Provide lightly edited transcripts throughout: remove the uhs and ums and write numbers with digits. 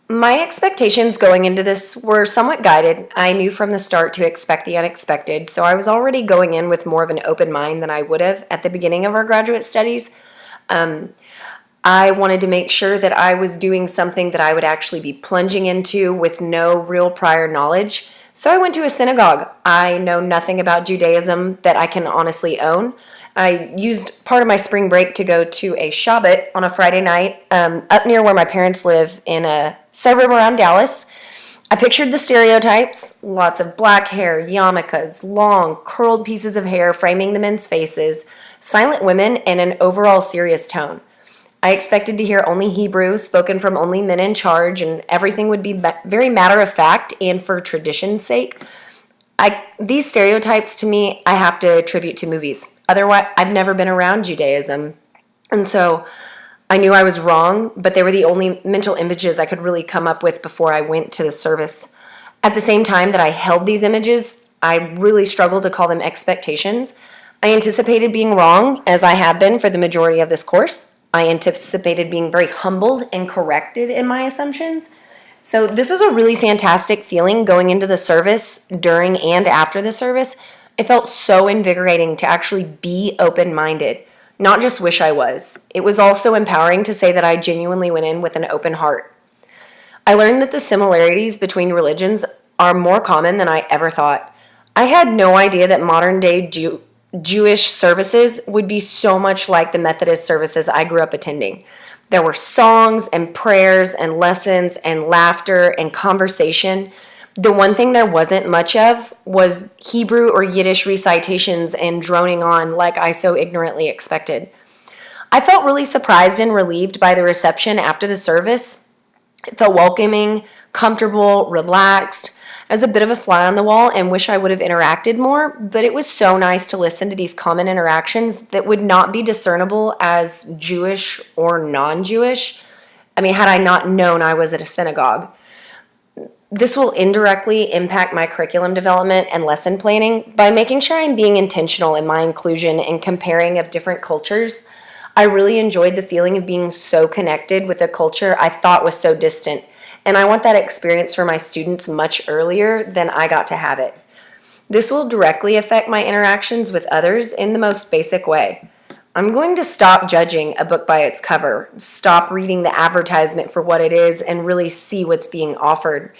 My expectations going into this were somewhat guided. I knew from the start to expect the unexpected, so I was already going in with more of an open mind than I would have at the beginning of our graduate studies. I wanted to make sure that I was doing something that I would actually be plunging into with no real prior knowledge. So I went to a synagogue. I know nothing about Judaism that I can honestly own. I used part of my spring break to go to a Shabbat on a Friday night up near where my parents live in a suburb around Dallas. I pictured the stereotypes, lots of black hair, yarmulkes, long, curled pieces of hair framing the men's faces, silent women, and an overall serious tone. I expected to hear only Hebrew, spoken from only men in charge, and everything would be very matter of fact and for tradition's sake. These stereotypes to me, I have to attribute to movies. Otherwise, I've never been around Judaism. And so I knew I was wrong, but they were the only mental images I could really come up with before I went to the service. At the same time that I held these images, I really struggled to call them expectations. I anticipated being wrong, as I have been for the majority of this course. I anticipated being very humbled and corrected in my assumptions. So this was a really fantastic feeling going into the service, during and after the service. It felt so invigorating to actually be open-minded, not just wish I was. It was also empowering to say that I genuinely went in with an open heart. I learned that the similarities between religions are more common than I ever thought. I had no idea that modern-day Jewish services would be so much like the Methodist services I grew up attending. There were songs and prayers and lessons and laughter and conversation. The one thing there wasn't much of was Hebrew or Yiddish recitations and droning on like I so ignorantly expected. I felt really surprised and relieved by the reception after the service. It felt welcoming, comfortable, relaxed. I was a bit of a fly on the wall and wish I would have interacted more, but it was so nice to listen to these common interactions that would not be discernible as Jewish or non-Jewish. I mean, had I not known I was at a synagogue. This will indirectly impact my curriculum development and lesson planning by making sure I'm being intentional in my inclusion and comparing of different cultures. I really enjoyed the feeling of being so connected with a culture I thought was so distant, and I want that experience for my students much earlier than I got to have it. This will directly affect my interactions with others in the most basic way. I'm going to stop judging a book by its cover, stop reading the advertisement for what it is, and really see what's being offered.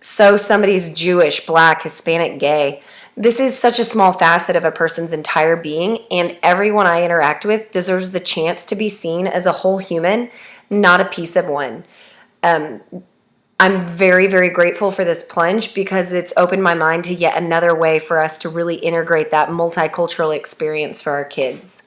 So somebody's Jewish, black, Hispanic, gay. This is such a small facet of a person's entire being, and everyone I interact with deserves the chance to be seen as a whole human, not a piece of one. I'm very, very grateful for this plunge because it's opened my mind to yet another way for us to really integrate that multicultural experience for our kids.